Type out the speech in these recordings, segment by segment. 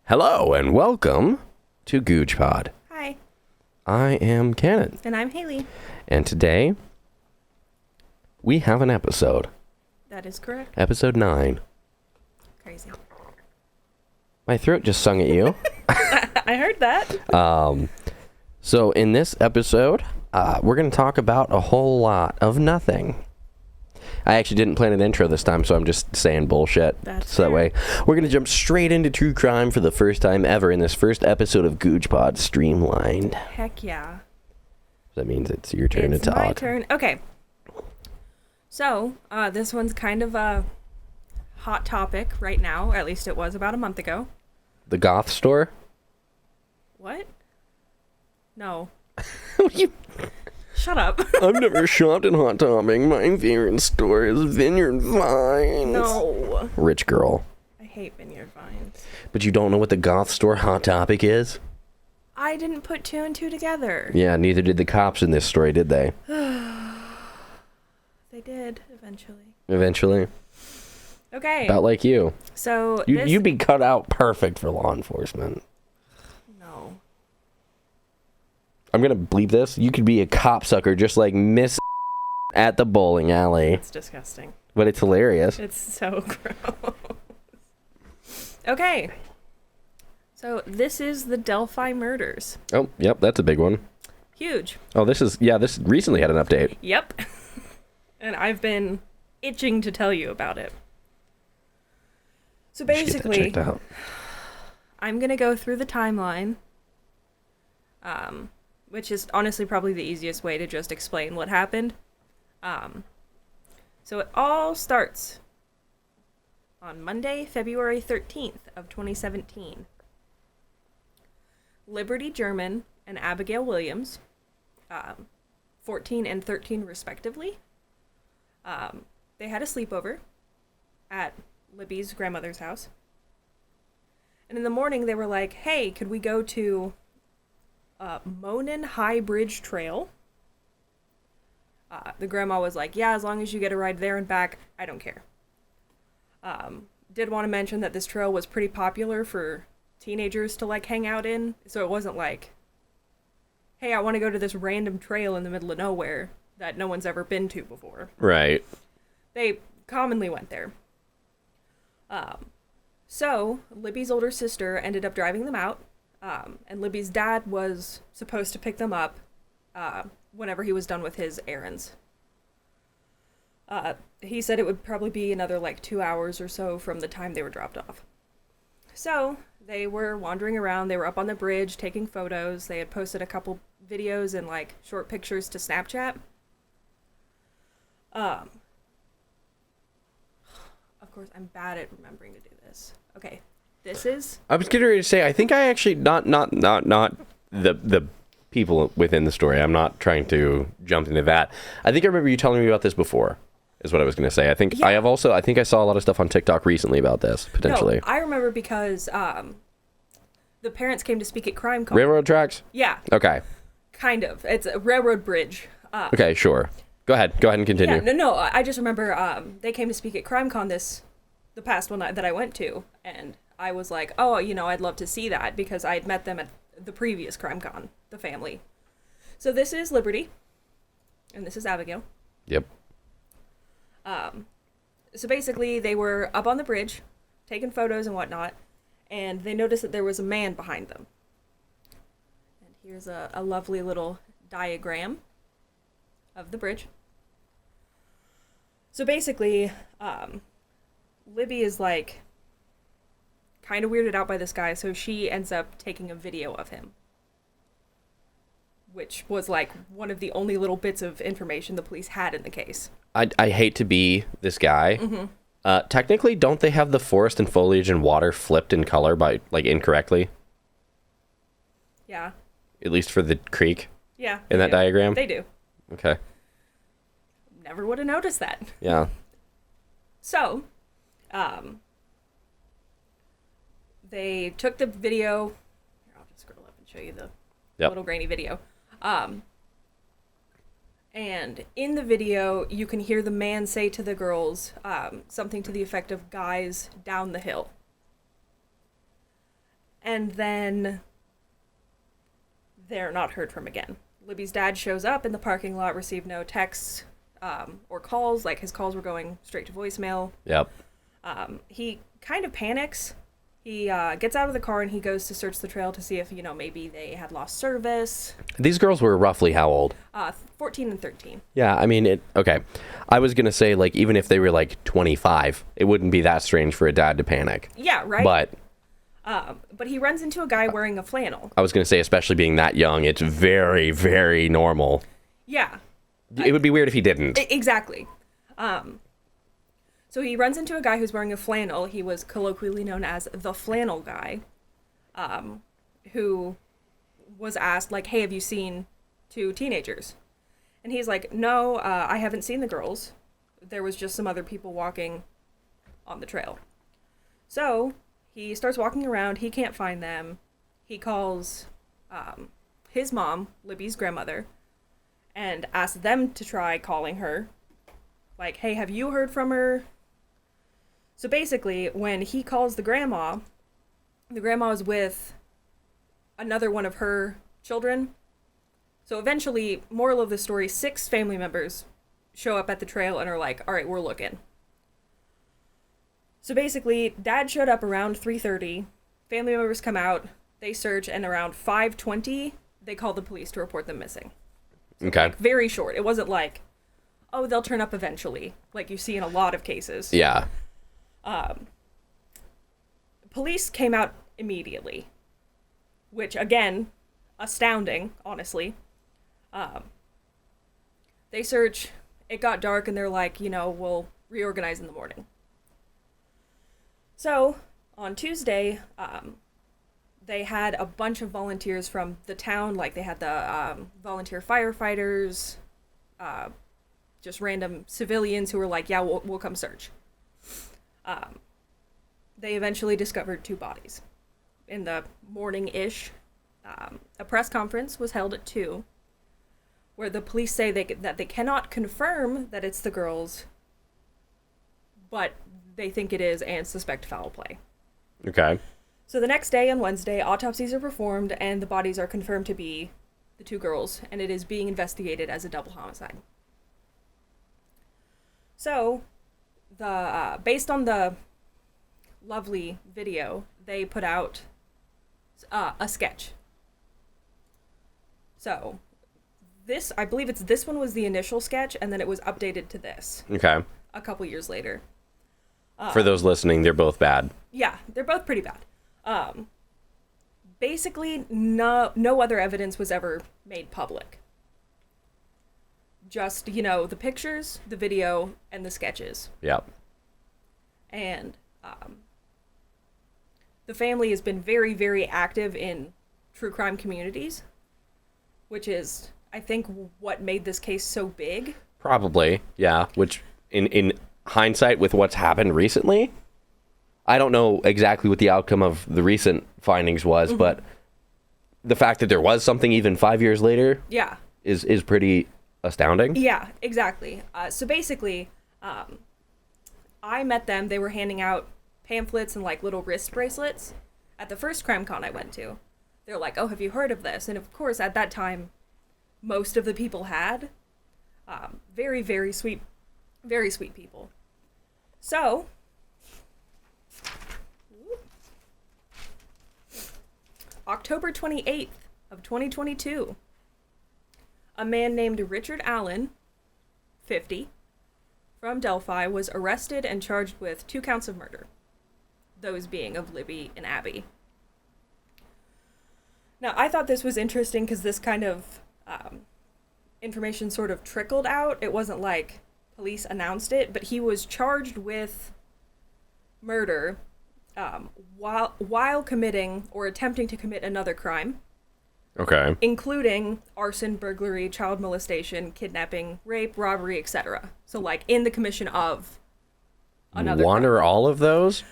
Hello and welcome to GOOJPOD. Hi. I am Cannon. And I'm Haley. And today, we have an episode. That is correct. Episode 9. Crazy. My throat just sung at you. I heard that. So in this episode, we're going to talk about a whole lot of nothing. I actually didn't plan an intro this time, so I'm just saying bullshit. That's so that way, we're going to jump straight into true crime for the first time ever in this first episode of GOOJPOD Streamlined. Heck yeah. That means it's your turn to talk. It's my turn. Okay. So, this one's kind of a hot topic right now. At least it was about a month ago. The goth store? What? No. You... Shut up. I've never shopped in Hot Topic. My favorite store is Vineyard Vines. No. Rich girl. I hate Vineyard Vines. But you don't know what the goth store Hot Topic is? I didn't put two and two together. Yeah, neither did the cops in this story, did they? They did, eventually. Eventually. Okay. About like you. So, You'd be cut out perfect for law enforcement. No. I'm gonna bleep this. You could be a cop sucker just like Miss at the bowling alley. It's disgusting. But it's hilarious. It's so gross. Okay. So, this is the Delphi murders. Oh, yep, that's a big one. Huge. Oh, this recently had an update. Yep. And I've been itching to tell you about it. So basically, I'm going to go through the timeline, which is honestly probably the easiest way to just explain what happened. So it all starts on Monday, February 13th of 2017. Liberty German and Abigail Williams, 14 and 13 respectively, they had a sleepover at Libby's grandmother's house. And in the morning, they were like, hey, could we go to Monon High Bridge Trail? The grandma was like, yeah, as long as you get a ride there and back, I don't care. Did want to mention that this trail was pretty popular for teenagers to, like, hang out in. So it wasn't like, hey, I want to go to this random trail in the middle of nowhere that no one's ever been to before. Right. They commonly went there. So Libby's older sister ended up driving them out, and Libby's dad was supposed to pick them up whenever he was done with his errands. He said it would probably be another, 2 hours or so from the time they were dropped off. So they were wandering around. They were up on the bridge taking photos. They had posted a couple videos and, short pictures to Snapchat. Of course, I'm bad at remembering to do this. Okay, this is... I was getting ready to say, I think I actually, not the people within the story. I'm not trying to jump into that. I think I remember you telling me about this before, is what I was going to say. I think yeah. I think I saw a lot of stuff on TikTok recently about this, potentially. No, I remember because the parents came to speak at CrimeCon. Railroad tracks? Yeah. Okay. Kind of. It's a railroad bridge. Okay, sure. Go ahead and continue. Yeah, no, I just remember they came to speak at CrimeCon the past one that I went to, and I was like, oh, I'd love to see that, because I had met them at the previous CrimeCon, the family. So this is Liberty, and this is Abigail. Yep. So basically, they were up on the bridge, taking photos and whatnot, and they noticed that there was a man behind them. And here's a lovely little diagram of the bridge. So basically, Libby is kind of weirded out by this guy, so she ends up taking a video of him, which was one of the only little bits of information the police had in the case. I hate to be this guy. Mm-hmm. Technically, don't they have the forest and foliage and water flipped in color by incorrectly? Yeah. At least for the creek. Yeah. In that diagram? They do. Okay. Never would have noticed that. Yeah. So, they took the video. Here, I'll just scroll up and show you the little grainy video. And in the video, you can hear the man say to the girls something to the effect of, guys, down the hill. And then they're not heard from again. Libby's dad shows up in the parking lot, received no texts or calls. Like, his calls were going straight to voicemail. Yep. He kind of panics. He gets out of the car and he goes to search the trail to see if, maybe they had lost service. These girls were roughly how old? 14 and 13. Yeah, I mean, okay. I was going to say, like, even if they were, like, 25, it wouldn't be that strange for a dad to panic. Yeah, right? But he runs into a guy wearing a flannel. I was going to say, especially being that young, it's very, very normal. Yeah. It would be weird if he didn't. Exactly. So he runs into a guy who's wearing a flannel. He was colloquially known as the flannel guy, who was asked, like, hey, have you seen 2 teenagers? And he's like, no, I haven't seen the girls. There was just some other people walking on the trail. So he starts walking around. He can't find them. He calls his mom, Libby's grandmother, and asks them to try calling her. Like, hey, have you heard from her? So basically, when he calls the grandma is with another one of her children. So eventually, moral of the story, 6 family members show up at the trail and are like, all right, we're looking. So basically, Dad showed up around 3:30. Family members come out, they search, and around 5:20, they call the police to report them missing. So, okay. Like, very short. It wasn't like, oh, they'll turn up eventually, like you see in a lot of cases. Yeah. Police came out immediately, which, again, astounding, honestly. They search, it got dark, and they're like, we'll reorganize in the morning. So, on Tuesday, they had a bunch of volunteers from the town, like they had the volunteer firefighters, just random civilians who were like, yeah, we'll come search. They eventually discovered 2 bodies. In the morning-ish, a press conference was held at 2, where the police say that they cannot confirm that it's the girls, but they think it is and suspect foul play. Okay. So the next day, on Wednesday, autopsies are performed and the bodies are confirmed to be the 2 girls, and it is being investigated as a double homicide. So, based on the lovely video, they put out a sketch. So, I believe this one was the initial sketch, and then it was updated to this. Okay. A couple years later. For those listening, they're both bad. Yeah, they're both pretty bad. Basically, no other evidence was ever made public. Just, the pictures, the video, and the sketches. Yep. And the family has been very, very active in true crime communities, which is, I think, what made this case so big. Probably, yeah. Which, in hindsight, with what's happened recently, I don't know exactly what the outcome of the recent findings was, mm-hmm. but the fact that there was something even 5 years later, yeah, is pretty astounding. Yeah, exactly. So basically, I met them. They were handing out pamphlets and like little wrist bracelets at the first crime con I went to. They're like, "Oh, have you heard of this?" And of course, at that time, most of the people had. Very, very sweet people. So, October 28th of 2022, a man named Richard Allen, 50, from Delphi, was arrested and charged with 2 counts of murder, those being of Libby and Abby. Now, I thought this was interesting because this kind of information sort of trickled out. It wasn't like police announced it, but he was charged with murder while committing or attempting to commit another crime. Okay. Including arson, burglary, child molestation, kidnapping, rape, robbery, etc. So, like, in the commission of another one crime. Or all of those?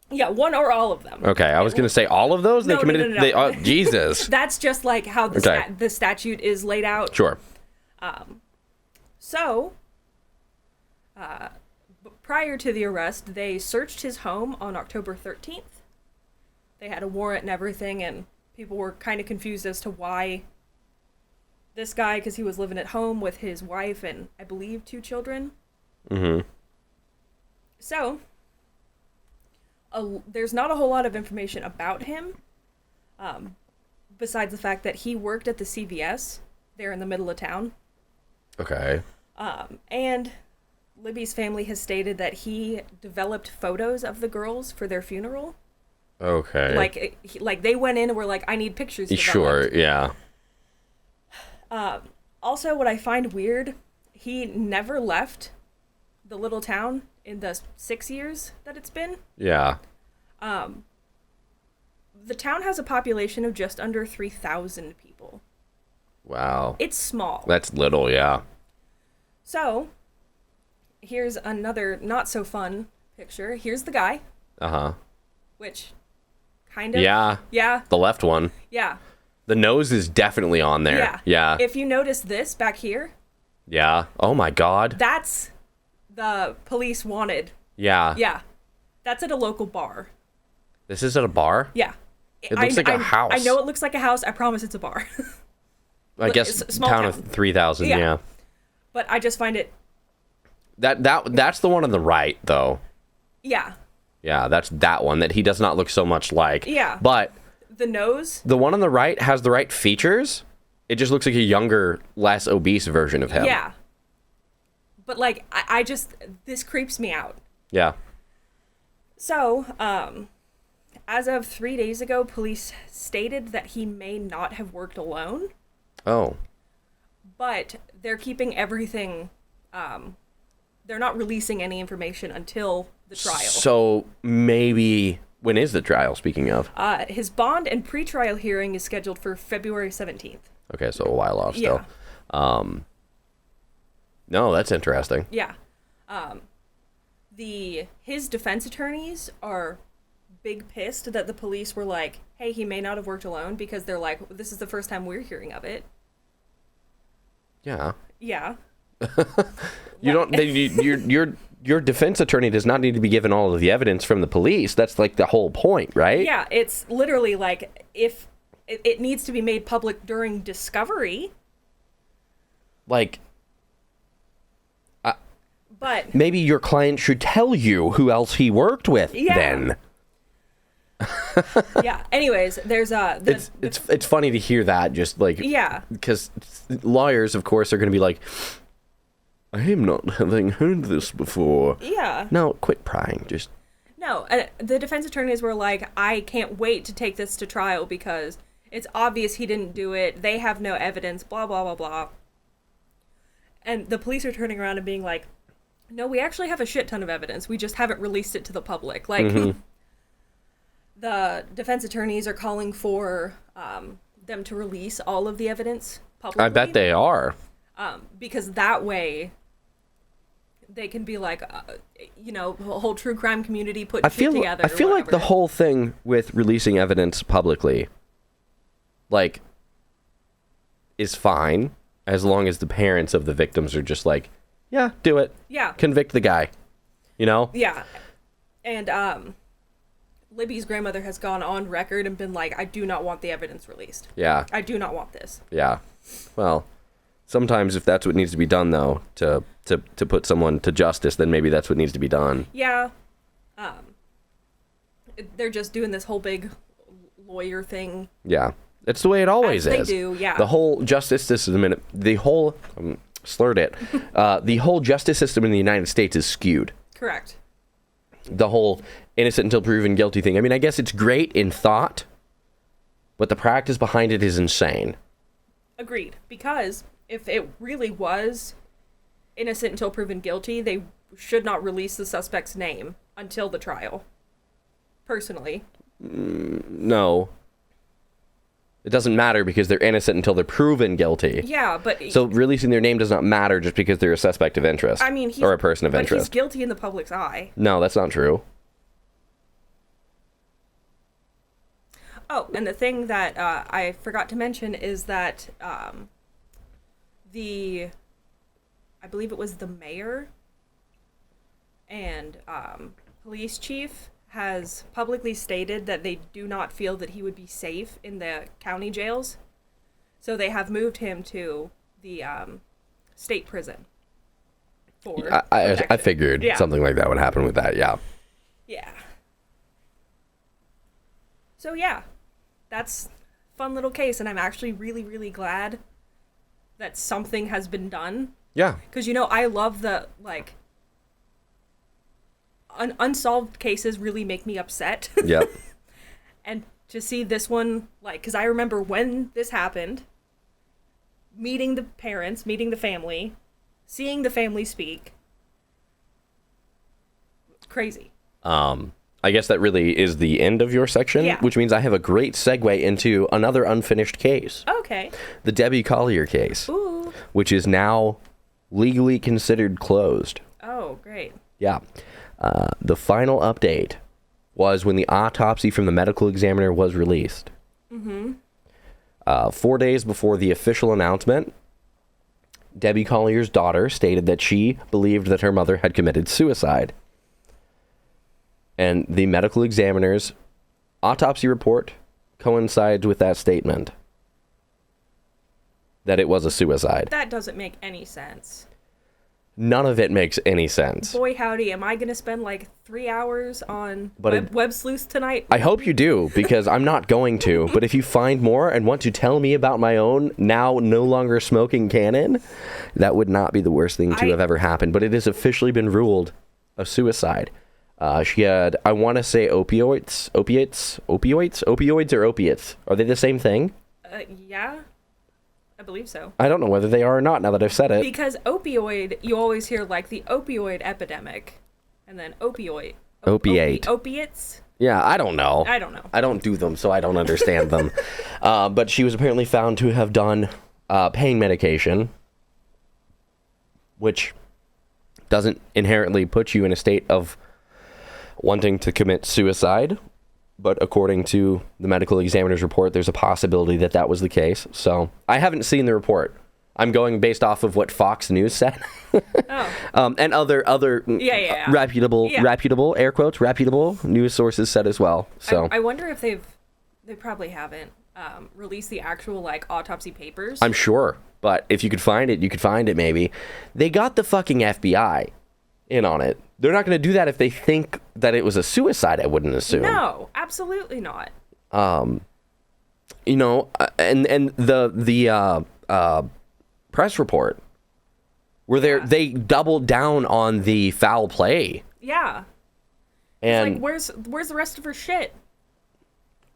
Yeah, one or all of them. Okay, I was going to say all of those? No, they committed. no. Jesus. That's just like how the statute is laid out. Sure. Prior to the arrest, they searched his home on October 13th. They had a warrant and everything, and people were kind of confused as to why this guy, because he was living at home with his wife and I believe 2 children. Mm-hmm. So, there's not a whole lot of information about him, besides the fact that he worked at the CVS there in the middle of town. Okay. And Libby's family has stated that he developed photos of the girls for their funeral. Okay. Like they went in and were like, I need pictures developed. Sure, yeah. Also, what I find weird, he never left the little town in the 6 years that it's been. Yeah. The town has a population of just under 3,000 people. Wow. It's small. That's little, yeah. So, here's another not so fun picture. Here's the guy. Uh-huh. Which, kind of. Yeah. Yeah. The left one. Yeah. The nose is definitely on there. Yeah. Yeah. If you notice this back here. Yeah. Oh my God. That's the police wanted. Yeah. Yeah. That's at a local bar. This is at a bar? Yeah. It looks like a house. I know it looks like a house. I promise it's a bar. I guess small town of 3,000, yeah. But I just find it... That's the one on the right, though. Yeah. Yeah, that's that one that he does not look so much like. Yeah. But... The nose? The one on the right has the right features. It just looks like a younger, less obese version of him. Yeah. But, like, I just... This creeps me out. Yeah. So, as of 3 days ago, police stated that he may not have worked alone. Oh. But they're keeping everything... they're not releasing any information until the trial. So, maybe... When is the trial, speaking of? His bond and pretrial hearing is scheduled for February 17th. Okay, so a while off still. Yeah. No, that's interesting. Yeah. His defense attorneys are big pissed that the police were like, hey, he may not have worked alone, because they're like, this is the first time we're hearing of it. Yeah. Yeah. Your defense attorney does not need to be given all of the evidence from the police. That's like the whole point, right? Yeah, it's literally like, if it needs to be made public during discovery. Like, but maybe your client should tell you who else he worked with then. Yeah. Anyways, there's it's funny to hear that, just like, yeah, because lawyers, of course, are going to be like, I am not having heard this before. Yeah. No, quit prying. Just no. The defense attorneys were like, I can't wait to take this to trial because it's obvious he didn't do it. They have no evidence. Blah blah blah blah. And the police are turning around and being like, no, we actually have a shit ton of evidence. We just haven't released it to the public. Like, the defense attorneys are calling for them to release all of the evidence publicly. I bet they are. Because that way they can be like, a whole true crime community put shit together. I feel like the whole thing with releasing evidence publicly, like, is fine as long as the parents of the victims are just like, yeah, do it. Yeah. Convict the guy. You know? Yeah. And Libby's grandmother has gone on record and been like, I do not want the evidence released. Yeah. I do not want this. Yeah. Well, sometimes if that's what needs to be done, though, to put someone to justice, then maybe that's what needs to be done. Yeah. They're just doing this whole big lawyer thing. Yeah. It's the way it always is. They do, yeah. The whole justice system, the whole justice system in the United States is skewed. Correct. The whole innocent until proven guilty thing. I mean, I guess it's great in thought, but the practice behind it is insane. Agreed. Because if it really was innocent until proven guilty, they should not release the suspect's name until the trial. Personally. No. It doesn't matter because they're innocent until they're proven guilty. Yeah, but... So releasing their name does not matter just because they're a suspect of interest. I mean, or a person of interest. He's guilty in the public's eye. No, that's not true. Oh, and the thing that I forgot to mention is that I believe it was the mayor and police chief has publicly stated that they do not feel that he would be safe in the county jails. So they have moved him to the state prison. I figured something like that would happen with that, yeah. Yeah. So yeah, that's a fun little case, and I'm actually really, really glad that something has been done. Yeah. Because, I love the, unsolved cases really make me upset. Yep. And to see this one, because I remember when this happened, meeting the parents, meeting the family, seeing the family speak. Crazy. I guess that really is the end of your section, which means I have a great segue into another unfinished case. Okay. The Debbie Collier case. Ooh. Which is now legally considered closed. Oh, great. Yeah. The final update was when the autopsy from the medical examiner was released. Mm-hmm. 4 days before the official announcement, Debbie Collier's daughter stated that she believed that her mother had committed suicide. And the medical examiner's autopsy report coincides with that statement. That it was a suicide. That doesn't make any sense. None of it makes any sense. Boy, howdy, am I going to spend 3 hours on web sleuths tonight? I hope you do, because I'm not going to. But if you find more and want to tell me about my own, now no longer smoking canon, that would not be the worst thing to have ever happened. But it has officially been ruled a suicide. She had, I want to say opioids or opiates. Are they the same thing? Yeah. I believe so. I don't know whether they are or not now that I've said it. Because opioid, you always hear the opioid epidemic, and then opiate. Opiates? Yeah, I don't know. I don't do them, so I don't understand them. But she was apparently found to have done pain medication, which doesn't inherently put you in a state of wanting to commit suicide. But according to the medical examiner's report, there's a possibility that that was the case. So I haven't seen the report. I'm going based off of what Fox News said. And other reputable, air quotes, reputable news sources said as well. So I wonder if they probably haven't released the actual autopsy papers. I'm sure. But if you could find it, you could find it maybe. They got the fucking FBI in on it. They're not going to do that if they think that it was a suicide, I wouldn't assume. No, absolutely not. And the press report where they doubled down on the foul play. Yeah. And where's the rest of her shit?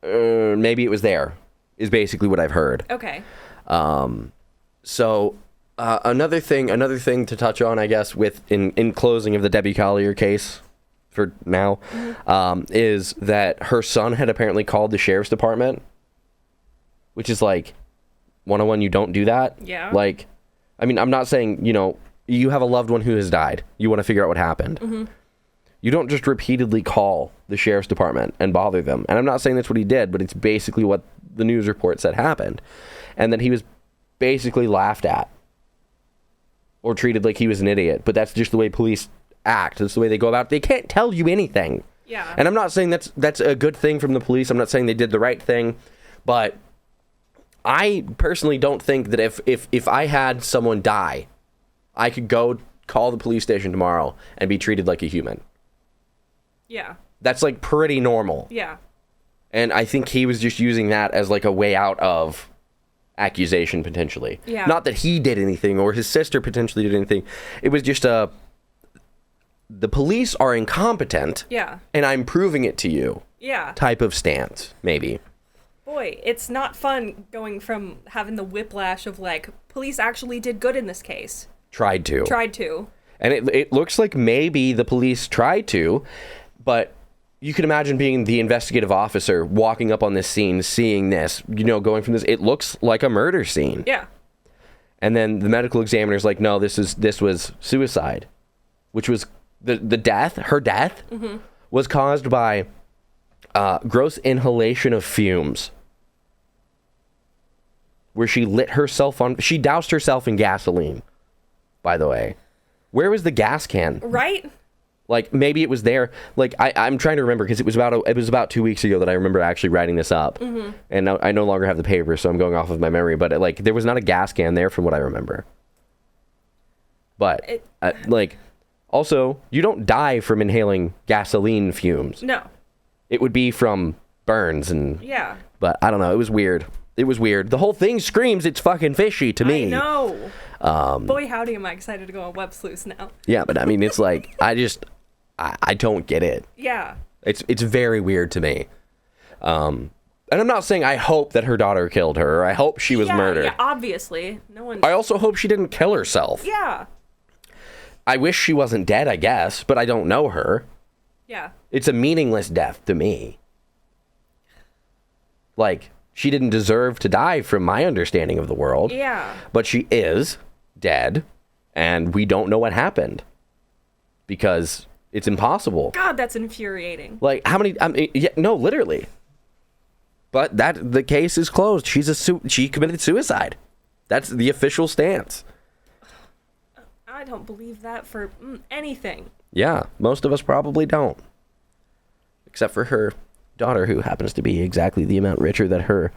Maybe it was there, is basically what I've heard. Okay. So another thing to touch on, I guess, in closing of the Debbie Collier case for now, is that her son had apparently called the sheriff's department, which is 101, you don't do that. Yeah. I'm not saying, you have a loved one who has died. You want to figure out what happened. Mm-hmm. You don't just repeatedly call the sheriff's department and bother them. And I'm not saying that's what he did, but it's basically what the news report said happened. And then he was basically laughed at or treated like he was an idiot. But that's just the way police act. That's the way they go about it. They can't tell you anything. Yeah. And I'm not saying that's a good thing from the police. I'm not saying they did the right thing. But I personally don't think that if I had someone die, I could go call the police station tomorrow and be treated like a human. Yeah. That's pretty normal. Yeah. And I think he was just using that as a way out of accusation potentially. Yeah. Not that he did anything or his sister potentially did anything. It was just the police are incompetent. Yeah. And I'm proving it to you. Yeah. Type of stance, maybe. Boy, it's not fun going from having the whiplash of police actually did good in this case. Tried to. And it looks like maybe the police tried to, but you can imagine being the investigative officer walking up on this scene, seeing this, going from this, it looks like a murder scene. Yeah. And then the medical examiner's like, no, this was suicide, which was her death mm-hmm. was caused by gross inhalation of fumes, where she she doused herself in gasoline, by the way. Where was the gas can? Right? Like, maybe it was there. Like, I'm trying to remember, because it was about 2 weeks ago that I remember actually writing this up. Mm-hmm. And now I no longer have the paper, so I'm going off of my memory. But, like, there was not a gas can there from what I remember. But, also, you don't die from inhaling gasoline fumes. No. It would be from burns and... Yeah. But, I don't know. It was weird. It was weird. The whole thing screams it's fucking fishy to me. I know. Boy, howdy, am I excited to go on Web Sleuths now. Yeah, but, I mean, it's like, I don't get it. Yeah. It's very weird to me. And I'm not saying I hope that her daughter killed her, or I hope she was murdered. Yeah, obviously. No one. I also hope she didn't kill herself. Yeah. I wish she wasn't dead, I guess, but I don't know her. Yeah. It's a meaningless death to me. Like, she didn't deserve to die from my understanding of the world. Yeah. But she is dead, and we don't know what happened. Because it's impossible. God, that's infuriating. Like, how many... no, literally. But the case is closed. She committed suicide. That's the official stance. I don't believe that for anything. Yeah, most of us probably don't. Except for her daughter, who happens to be exactly the amount richer that her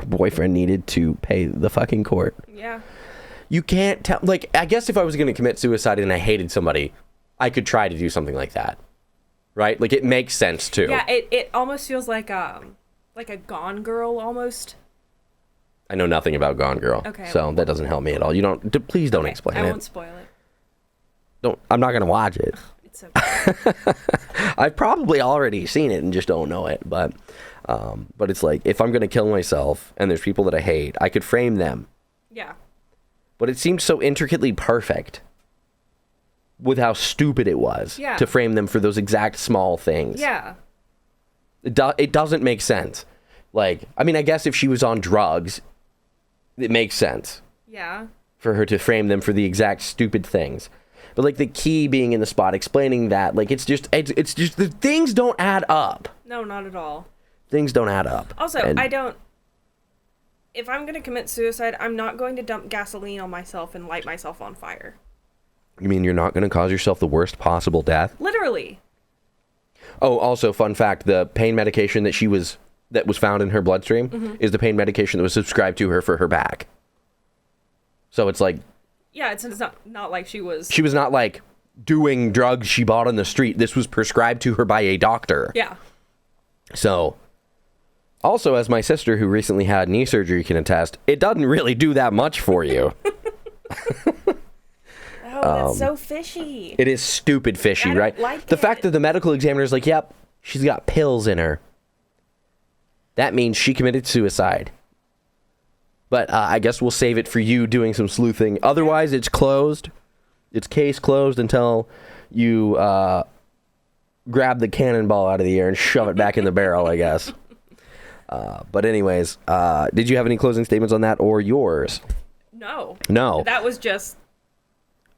boyfriend needed to pay the fucking court. Yeah. You can't tell... Like, I guess if I was going to commit suicide and I hated somebody, I could try to do something like that. Right? Like, it makes sense, too. Yeah, it almost feels like a Gone Girl, almost. I know nothing about Gone Girl. Okay. So that doesn't help me at all. Please don't explain it. I won't spoil it. I'm not going to watch it. It's okay. I've probably already seen it and just don't know it. But it's like, if I'm going to kill myself and there's people that I hate, I could frame them. Yeah. But it seems so intricately perfect with how stupid it was to frame them for those exact small things. Yeah. It doesn't make sense. Like, I mean, I guess if she was on drugs, it makes sense. Yeah. For her to frame them for the exact stupid things. But, like, the key being in the spot, explaining that, like, it's just the things don't add up. No, not at all. Things don't add up. Also, if I'm going to commit suicide, I'm not going to dump gasoline on myself and light myself on fire. You mean you're not going to cause yourself the worst possible death? Literally. Oh, also, fun fact, the pain medication that was found in her bloodstream is the pain medication that was subscribed to her for her back. So it's like... Yeah, it's not like she was... She was not, like, doing drugs she bought on the street. This was prescribed to her by a doctor. Yeah. So, also, as my sister who recently had knee surgery can attest, it doesn't really do that much for you. Oh, that's so fishy. It is stupid fishy, right? The fact that the medical examiner is like, yep, she's got pills in her. That means she committed suicide. But I guess we'll save it for you doing some sleuthing. Otherwise, it's closed. It's case closed until you grab the cannonball out of the air and shove it back in the barrel, I guess. But anyways, did you have any closing statements on that or yours? No. That was just...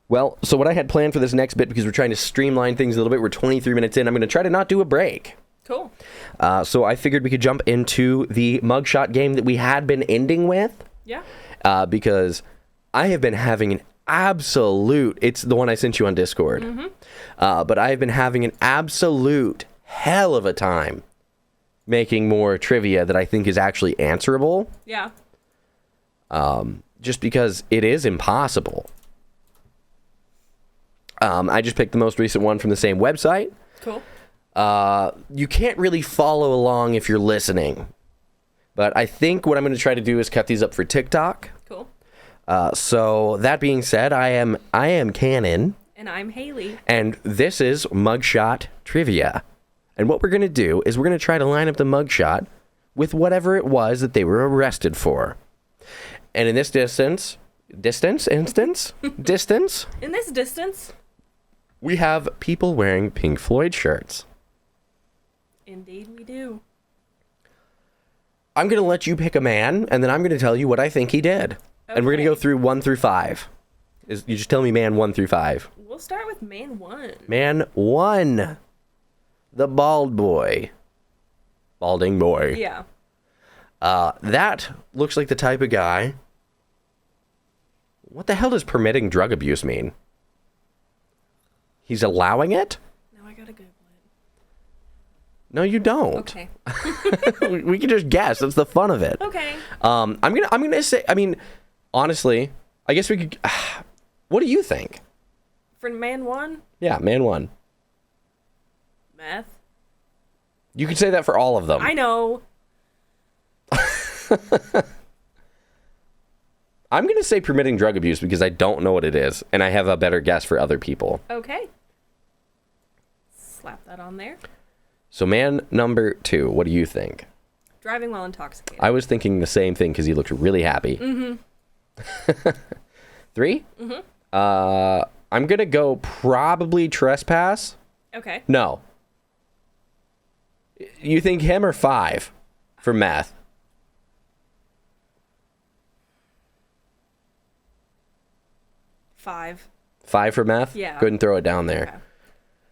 Well, so what I had planned for this next bit, because we're trying to streamline things a little bit, we're 23 minutes in, I'm going to try to not do a break. Cool. So I figured we could jump into the mugshot game that we had been ending with. Yeah. Because I have been having an absolute... It's the one I sent you on Discord. Mm-hmm. But I have been having an absolute hell of a time making more trivia that I think is actually answerable. Yeah. Just because it is impossible. I just picked the most recent one from the same website. Cool. You can't really follow along if you're listening. But I think what I'm going to try to do is cut these up for TikTok. Cool. So that being said, I am Cannon. And I'm Haley. And this is Mugshot Trivia. And what we're going to do is we're going to try to line up the mugshot with whatever it was that they were arrested for. And in this distance, In this distance. we have people wearing Pink Floyd shirts. Indeed we do. I'm going to let you pick a man, and then I'm going to tell you what I think he did. Okay. And we're going to go through 1 through 5. You just tell me man 1 through 5. We'll start with man 1. Man 1. The bald boy. Balding boy. Yeah. That looks like the type of guy... What the hell does permitting drug abuse mean? He's allowing it? No, you don't. Okay. We can just guess. That's the fun of it. Okay. I'm gonna say. I mean, honestly, I guess we could. What do you think? For man one, Yeah, man one. meth. You could say that for all of them. I know. I'm gonna say permitting drug abuse because I don't know what it is, and I have a better guess for other people. Okay. Slap that on there. So man number 2, what do you think? Driving while intoxicated. I was thinking the same thing because he looked really happy. Mm-hmm. 3? Mm-hmm. I'm gonna go probably trespass. Okay. No. You think him or 5 for meth? 5. 5 for meth? Yeah. Go ahead and throw it down there. Okay.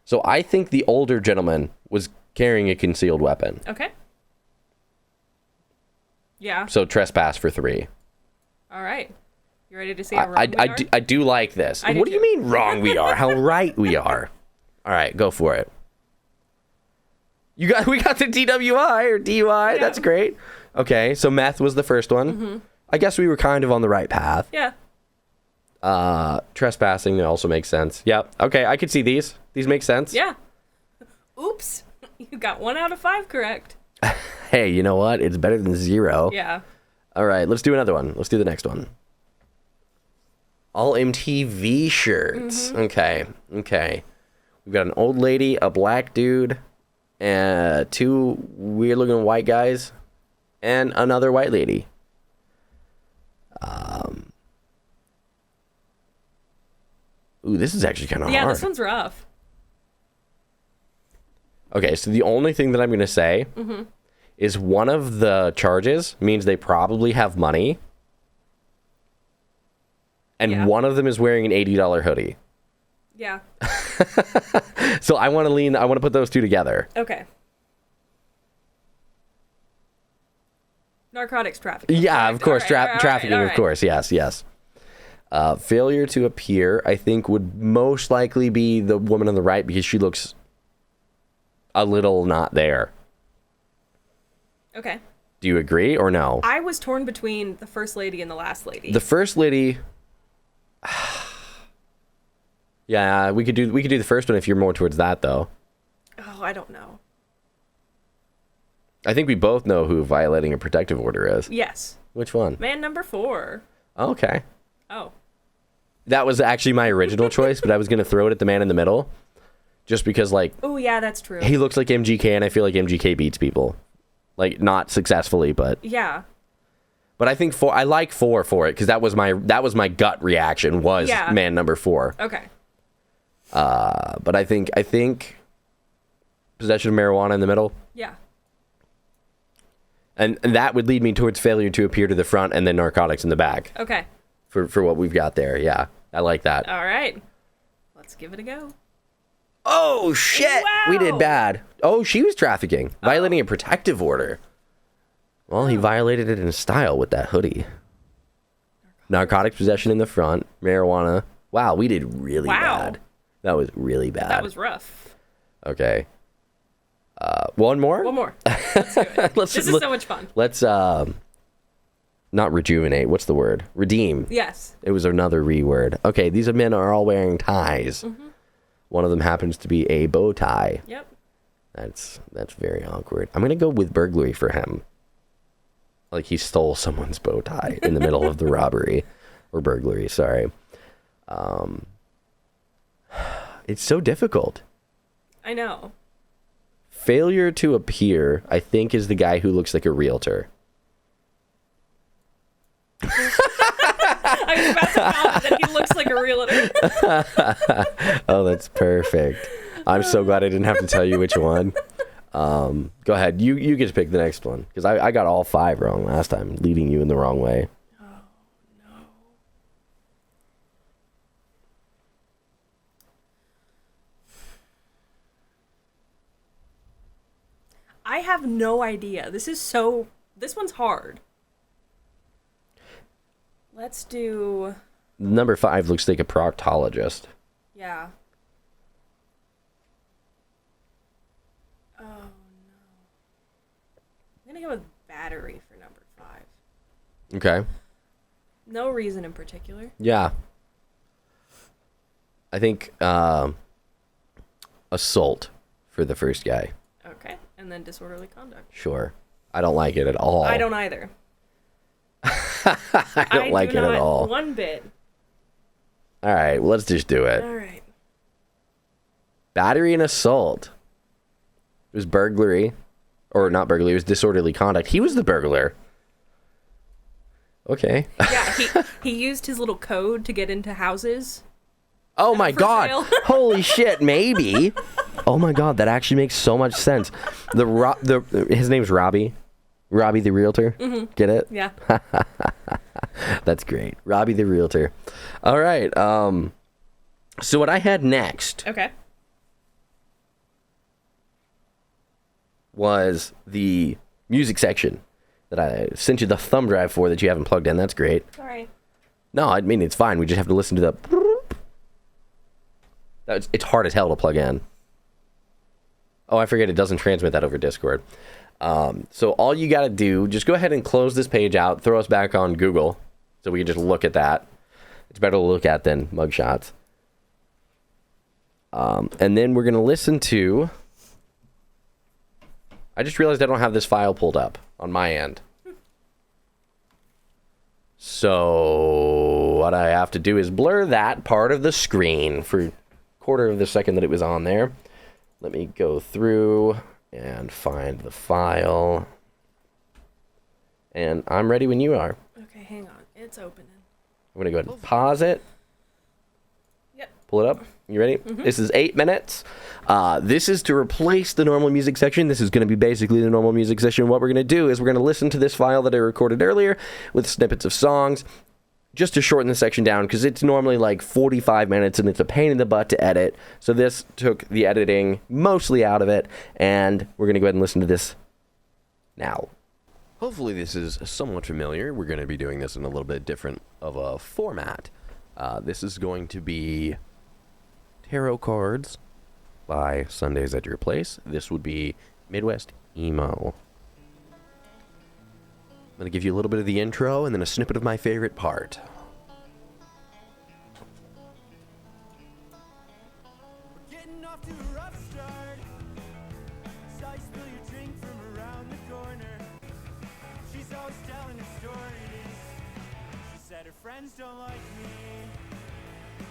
So I think the older gentleman was carrying a concealed weapon. Okay. Yeah. So trespass for 3. All right. You ready to see how wrong we are? I do like this. I do What do you too. mean wrong we are? How right we are. All right, go for it. We got the DWI or DUI. Yeah. That's great. Okay, so meth was the first one. Mm-hmm. I guess we were kind of on the right path. Yeah. Trespassing also makes sense. Yep. Okay, I could see these. These make sense. Yeah. Oops. You got 1 out of 5 correct. Hey, you know what? It's better than 0. Yeah. All right, let's do another one. Let's do the next one. All MTV shirts. Mm-hmm. Okay. We've got an old lady, a black dude, and 2 weird-looking white guys, and another white lady. Ooh, this is actually kind of Yeah, hard. this one's rough. Okay, so the only thing that I'm going to say is one of the charges means they probably have money, and one of them is wearing an $80 hoodie. Yeah. So I want to put those 2 together. Okay. Narcotics trafficking. Yeah, of course. All right, Trafficking, all of right. course. Yes. Failure to appear, I think, would most likely be the woman on the right because she looks a little not there. Okay. Do you agree or no? I was torn between the first lady and the last lady. The first lady. Yeah, we could do the first one if you're more towards that though. Oh, I don't know. I think we both know who violating a protective order is. Yes. Which one? Man number 4. Okay. Oh. That was actually my original choice, but I was going to throw it at the man in the middle just because, like, Oh, yeah, that's true. he looks like MGK, and I feel like MGK beats people. Like, not successfully, but... Yeah. But I think 4... I like 4 for it, because that was my gut reaction, was man number 4. Okay. But I think possession of marijuana in the middle, Yeah. and that would lead me towards failure to appear to the front, and then narcotics in the back. Okay. For what we've got there, yeah. I like that. All right. Let's give it a go. Oh, shit! Wow. We did bad. Oh, she was trafficking. Violating a protective order. Well, he violated it in style with that hoodie. Narcotics possession in the front. Marijuana. Wow, we did really bad. That was really bad. That was rough. Okay. One more? One more. Let's do it. This is so much fun. Let's, not rejuvenate. What's the word? Redeem. Yes. It was another word. Okay, these men are all wearing ties. Mm-hmm. One of them happens to be a bow tie. Yep. That's very awkward. I'm going to go with burglary for him. Like he stole someone's bow tie in the middle of the robbery. Or burglary, sorry. It's so difficult. I know. Failure to appear, I think, is the guy who looks like a realtor. I was about to comment that he looks like a realtor. Oh, that's perfect. I'm so glad I didn't have to tell you which one. Go ahead. You get to pick the next one. Because I got all 5 wrong last time, leading you in the wrong way. Oh, no. I have no idea. This one's hard. Let's do... Number 5 looks like a proctologist. Yeah. Oh, no. gonna go with Battery for number 5. Okay. No reason in particular. Yeah. I think Assault for the first guy. Okay. And then Disorderly Conduct. Sure. I don't like it at all. I don't either. I don't like it at all. One bit. All right, well, let's just do it. All right. Battery and Assault. It was burglary. Or not burglary, it was Disorderly Conduct. He was the burglar. Okay. Yeah, he used his little code to get into houses. Oh my God. sale. Holy shit, maybe. Oh my God, that actually makes so much sense. His name's Robbie. Robbie the realtor. Mm-hmm. Get it? Yeah. That's great. Robbie the realtor. All right. So what I had next Okay. was the music section that I sent you the thumb drive for that you haven't plugged in. That's great. Sorry. No, I mean, it's fine. We just have to listen to the... It's hard as hell to plug in. Oh, I forget it doesn't transmit that over Discord. So all you got to do, just go ahead and close this page out, throw us back on Google so we can just look at that. It's better to look at than mugshots. And then we're going to listen to... I just realized I don't have this file pulled up on my end. So what I have to do is blur that part of the screen for a quarter of the second that it was on there. Let me go through and find the file. And I'm ready when you are. Okay, hang on. It's opening. I'm going to go ahead and pause it. Yep. Pull it up. You ready? Mm-hmm. This is 8 minutes. This is to replace the normal music section. This is going to be basically the normal music section. What we're going to do is we're going to listen to this file that I recorded earlier with snippets of songs just to shorten the section down because it's normally like 45 minutes and it's a pain in the butt to edit. So this took the editing mostly out of it, and we're going to go ahead and listen to this now. Hopefully this is somewhat familiar. We're going to be doing this in a little bit different of a format. This is going to be Tarot Cards by Sundays at Your Place. This would be Midwest Emo. I'm going to give you a little bit of the intro and then a snippet of my favorite part. We're getting off to a rough start. Saw you spill your drink from around the corner. She's always telling her stories. She said her friends don't like me.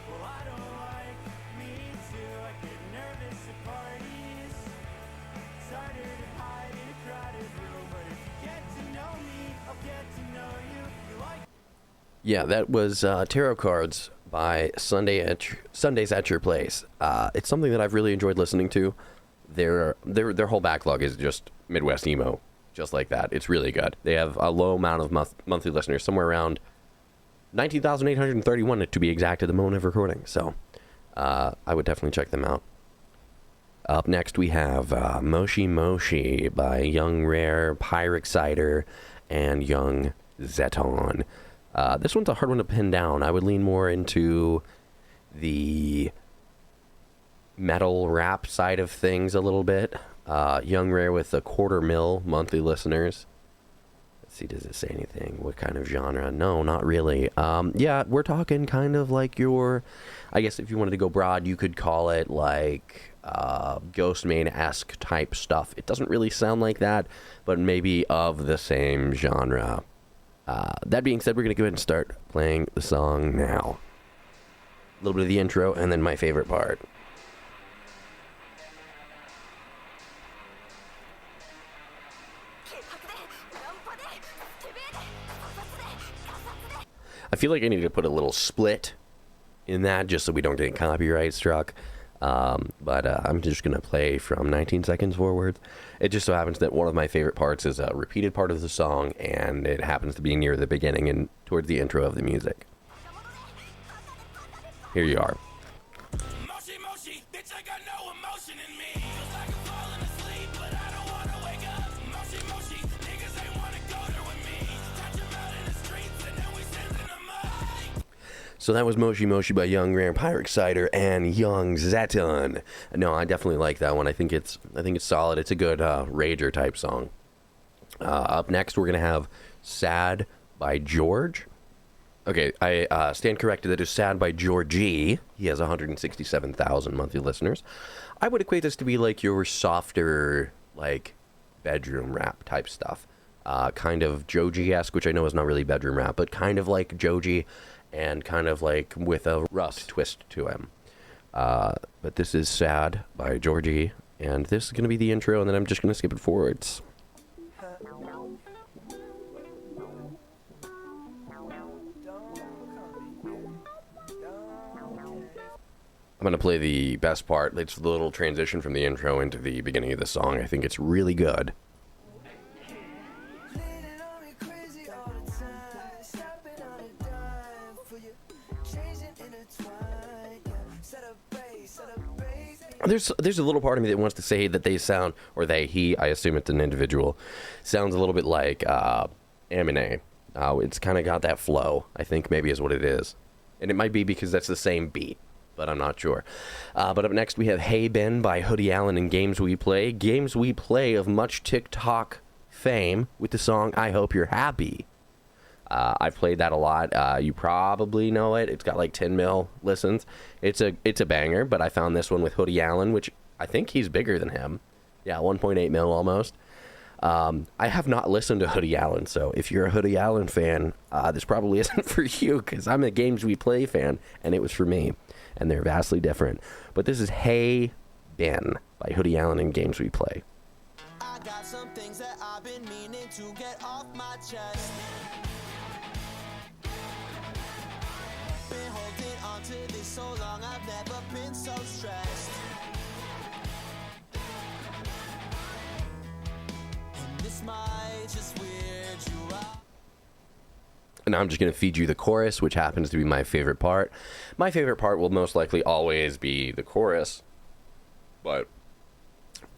Well, I don't like me too. I get nervous at parties. It's harder to hide in a crowded room. But if you get to know me, I'll get to know you. You like... Yeah, that was Tarot Cards by Sundays at Your Place. It's something that I've really enjoyed listening to. Their whole backlog is just Midwest Emo, just like that. It's really good. They have a low amount of monthly listeners, somewhere around 19,831 to be exact at the moment of recording. So I would definitely check them out. Up next we have Moshi Moshi by Young Rare, Pyrex Cider, and Young Zeton. This one's a hard one to pin down. I would lean more into the metal rap side of things a little bit. Young Rare with a 250,000 monthly listeners. Let's see, does it say anything? What kind of genre? No, not really. Yeah, we're talking kind of like I guess if you wanted to go broad, you could call it like Ghostmain-esque type stuff. It doesn't really sound like that, but maybe of the same genre. That being said, we're going to go ahead and start playing the song now. A little bit of the intro, and then my favorite part. I feel like I need to put a little split in that just so we don't get copyright struck. But I'm just going to play from 19 seconds forward. It just so happens that one of my favorite parts is a repeated part of the song, and it happens to be near the beginning and towards the intro of the music. Here you are. Moshi moshi, bitch, I got no emotion in me. Feels like I'm falling asleep, but I don't wanna wake up. Moshi moshi, niggas they wanna go there with me. Touch 'em out in the streets and then we sending 'em up. So that was Moshi Moshi by Young Rare, Pyrex Cider, and Young Zeton. No, I definitely like that one. I think it's solid. It's a good rager type song. Up next, we're going to have Sad by George. Okay, I stand corrected. That is Sad by Georgie. He has 167,000 monthly listeners. I would equate this to be like your softer, like, bedroom rap type stuff. Kind of Joji-esque, which I know is not really bedroom rap, but kind of like Joji and kind of like with a Rust twist to him. But this is Sad by Georgie, and this is going to be the intro, and then I'm just going to skip it forwards. I'm going to play the best part. It's the little transition from the intro into the beginning of the song. I think it's really good. There's a little part of me that wants to say that they sound, or he, I assume it's an individual, sounds a little bit like Eminem. It's kind of got that flow, I think maybe is what it is. And it might be because that's the same beat, but I'm not sure. But up next we have Hey Ben by Hoodie Allen and Games We Play. Games We Play of much TikTok fame with the song I Hope You're Happy. I've played that a lot. You probably know it. It's got like 10 mil listens. It's a banger, but I found this one with Hoodie Allen, which I think he's bigger than him. Yeah, 1.8 mil almost. I have not listened to Hoodie Allen, so if you're a Hoodie Allen fan, this probably isn't for you, because I'm a Games We Play fan, and it was for me, and they're vastly different. But this is Hey Ben by Hoodie Allen and Games We Play. I got some things that I've been meaning to get off my chest. Been holding on to this so long, I've never been so stressed. And this might just weird you out. And now I'm just going to feed you the chorus, which happens to be my favorite part. My favorite part will most likely always be the chorus. But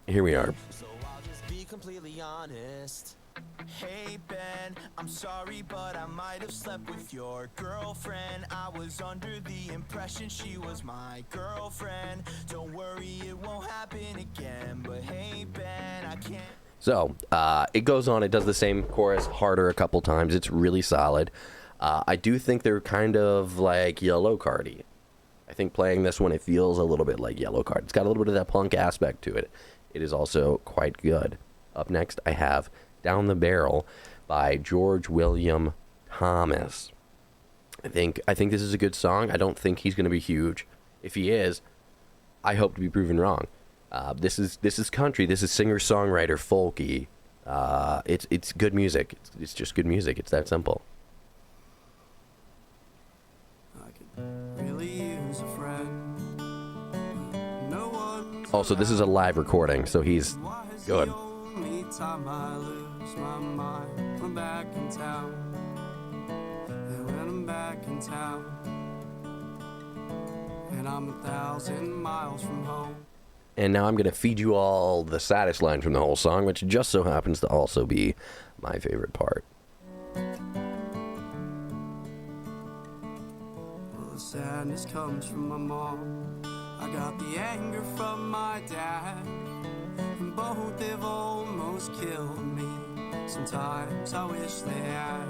here we are. So I'll just be completely honest. Hey Ben, I'm sorry, but I might have slept with your girlfriend. I was under the impression she was my girlfriend. Don't worry, it won't happen again. But hey Ben, I can't. So, it goes on, it does the same chorus harder a couple times. It's really solid. I do think they're kind of like Yellow Cardi. I think playing this one, it feels a little bit like Yellow Card. It's got a little bit of that punk aspect to it. It is also quite good. Up next, I have Down the Barrel by George William Thomas. I think this is a good song. I don't think he's going to be huge. If he is, I hope to be proven wrong. This is country. This is singer-songwriter, folky. It's good music. It's just good music. It's that simple. I could really use a friend. No one. Also, this is a live recording, so he's good. The only time I lose my mind, I'm back in town. And when I'm back in town, and I'm 1,000 miles from home. And now I'm going to feed you all the saddest line from the whole song, which just so happens to also be my favorite part. Well, the sadness comes from my mom. I got the anger from my dad. And both have almost killed me. Sometimes I wish they had.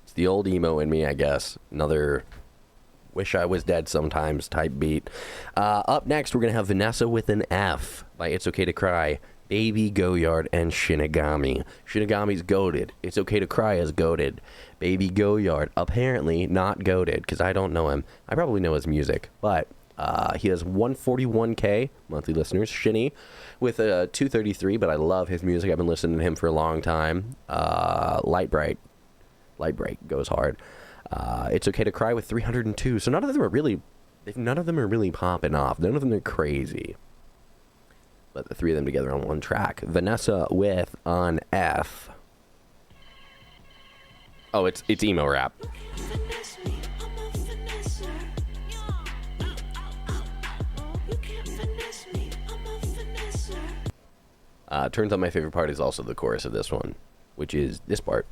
It's the old emo in me, I guess. Another wish I was dead sometimes type beat. Up next, we're going to have Vanessa with an F by It's Okay to Cry, Baby Goyard, and Shinigami. Shinigami's goated. It's Okay to Cry is goated. Baby Goyard, apparently not goated, because I don't know him. I probably know his music, but he has 141K monthly listeners. Shinny with a 233, but I love his music. I've been listening to him for a long time. Light Bright goes hard. It's Okay to Cry with 302. So none of them are really popping off. None of them are crazy. But the three of them together on one track. Vanessa with an F. Oh, it's emo rap. Turns out my favorite part is also the chorus of this one, which is this part.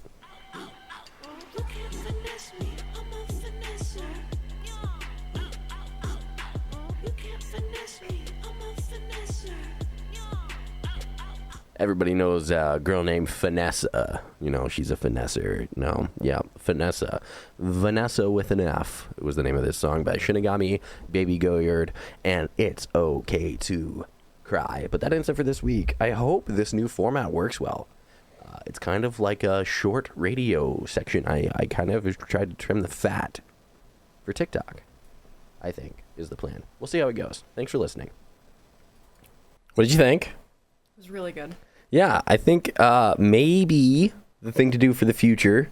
Everybody knows a girl named Vanessa. You know, she's a finesser. No, yeah, Vanessa. Vanessa with an F. It was the name of this song by Shinigami, Baby Goyard, and It's Okay to Cry. But that ends it for this week. I hope this new format works well. It's kind of like a short radio section. I kind of tried to trim the fat for TikTok, I think, is the plan. We'll see how it goes. Thanks for listening. What did you think? It was really good. Yeah, I think maybe the thing to do for the future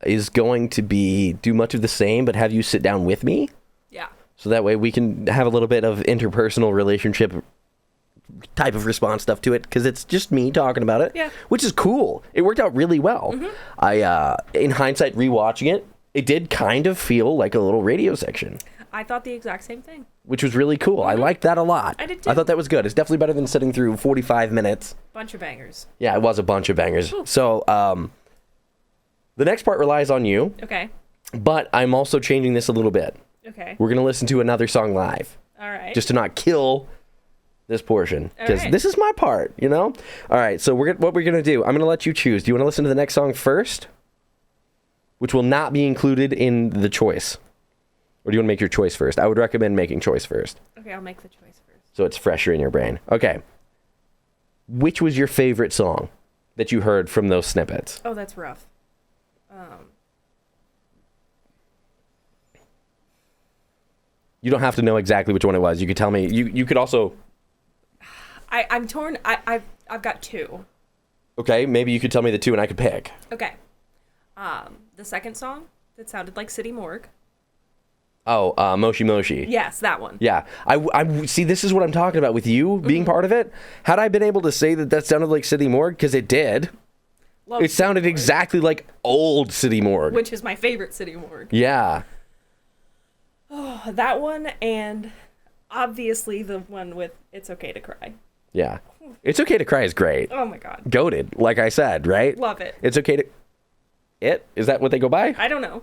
is going to be do much of the same, but have you sit down with me. Yeah. So that way we can have a little bit of interpersonal relationship type of response stuff to it, because it's just me talking about it, Yeah. which is cool. It worked out really well. I, in hindsight, rewatching it, it did kind of feel like a little radio section, I thought the exact same thing. which was really cool. I liked that a lot. I did too. I thought that was good. It's definitely better than sitting through 45 minutes. Bunch of bangers. Yeah, it was a bunch of bangers. So, the next part relies on you, Okay. but I'm also changing this a little bit. Okay. We're going to listen to another song live, All right. just to not kill this portion, because right. this is my part, you know? All right, so what we're going to do, I'm going to let you choose. Do you want to listen to the next song first, which will not be included in the choice? Or do you want to make your choice first? I would recommend making choice first, Okay, I'll make the choice first. so it's fresher in your brain. Okay. Which was your favorite song that you heard from those snippets? Oh, that's rough. You don't have to know exactly which one it was. You could tell me. You could also... I'm torn. I've got two. Okay, maybe you could tell me the two and I could pick. Okay. The second song that sounded like City Morgue. Oh, Moshi Moshi. Yes, that one. Yeah. I see, this is what I'm talking about with you being part of it. Had I been able to say that sounded like City Morgue, because it did, Love it sounded City Morgue, exactly like old City Morgue. which is my favorite City Morgue. Yeah. Oh, that one, and obviously the one with It's Okay to Cry. Yeah. It's Okay to Cry is great. Oh my god. Goated, like I said, right? Love it. It's okay to... It? Is that what they go by? I don't know.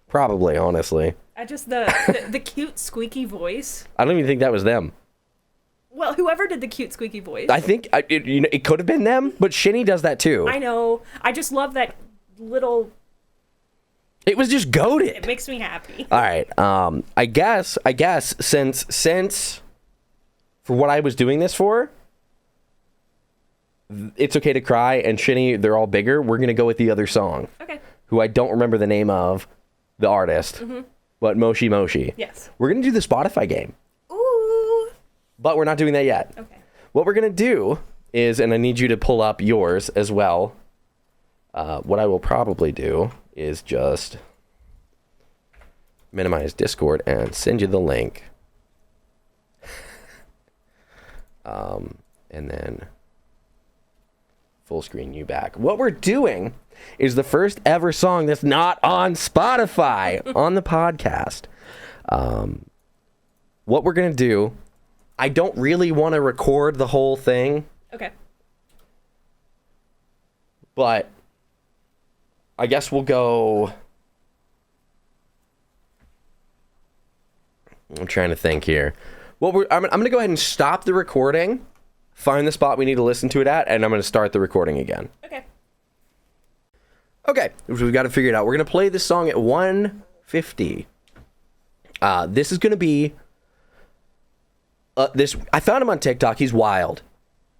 Probably, honestly. I just the cute squeaky voice. I don't even think that was them. Well, whoever did the cute squeaky voice. I think it could have been them, but Shinny does that too. I know. I just love that little. It was just goated. It makes me happy. All right. I guess since for what I was doing this for, It's Okay to Cry and Shinny, they're all bigger. We're gonna go with the other song, Okay. who I don't remember the name of, the artist, but Moshi Moshi. Yes. We're gonna do the Spotify game, Ooh. but we're not doing that yet. Okay. What we're gonna do is, and I need you to pull up yours as well. What I will probably do is just minimize Discord and send you the link. And then full screen you back. What we're doing is the first ever song that's not on Spotify on the podcast. What we're going to do, I don't really want to record the whole thing, Okay. but I guess we'll go... I'm trying to think here. I'm going to go ahead and stop the recording, find the spot we need to listen to it at, and I'm going to start the recording again. Okay. Okay, we've got to figure it out. We're going to play this song at 1:50. This is going to be... I found him on TikTok. He's wild.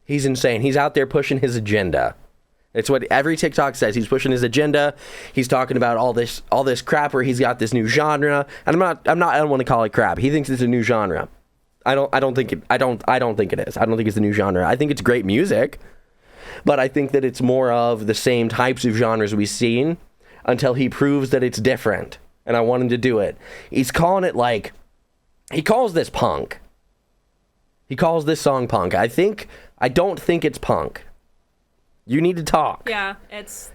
He's insane. He's out there pushing his agenda. It's what every TikTok says. He's pushing his agenda. He's talking about all this crap where he's got this new genre. And I don't want to call it crap. He thinks it's a new genre. I don't think it is. I don't think it's the new genre. I think it's great music. But I think that it's more of the same types of genres we've seen until he proves that it's different. And I want him to do it. He's calling it he calls this punk. He calls this song punk. I don't think it's punk. You need to talk. Yeah, it's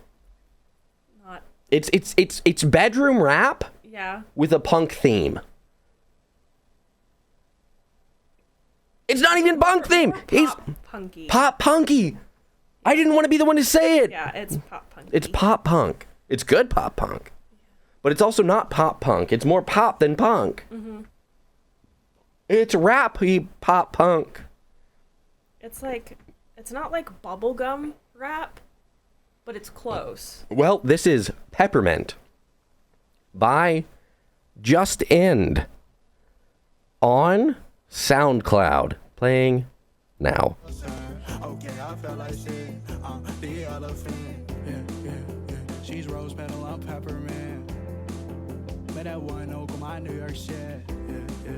not. It's bedroom rap Yeah. with a punk theme. It's not even punk theme. He's Punky. pop punky. I didn't want to be the one to say it. Yeah, it's pop punky. It's pop punk. It's good pop punk. But it's also not pop punk. It's more pop than punk. Mm-hmm. It's rap pop punk. It's like It's not like bubblegum rap, but it's close. Well, this is Peppermint by Just End on SoundCloud, playing now. Okay, I felt like shit. The elephant. Yeah. She's rose petal, I'm peppermint. Met that one oak on my New York shit. Yeah.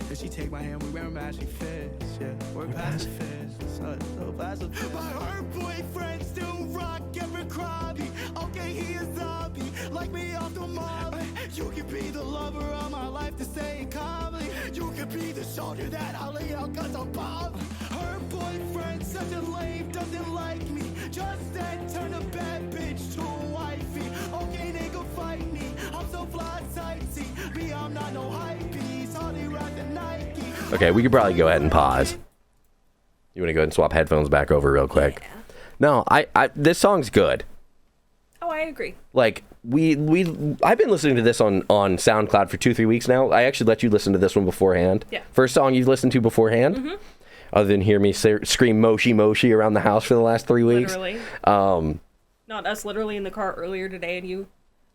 Then she take my hand, we wear matching fists. Yeah, we're pacifists. So pacifists. My her boyfriend still rock Abercrombie. Okay, he a zombie, like me off the mob. You can be the lover of my life to say it calmly. You can be the shoulder that I lay out cause I'm Bob. Her boyfriend such a lame, doesn't like me. Just then turn a bad bitch to a wifey. Okay, they go fight me. I'm so fly sightsee. Me, I'm not no hype piece. All they rock the Nike. Okay, we could probably go ahead and pause. You want to go ahead and swap headphones back over real quick? Yeah. No, this song's good. Oh, I agree. Like, I've been listening to this on SoundCloud for 2-3 weeks now. I actually let you listen to this one beforehand. Yeah. First song you've listened to beforehand? Mm-hmm. Other than hear me scream Moshi Moshi around the house for the last 3 weeks. Literally. Not us literally in the car earlier today and you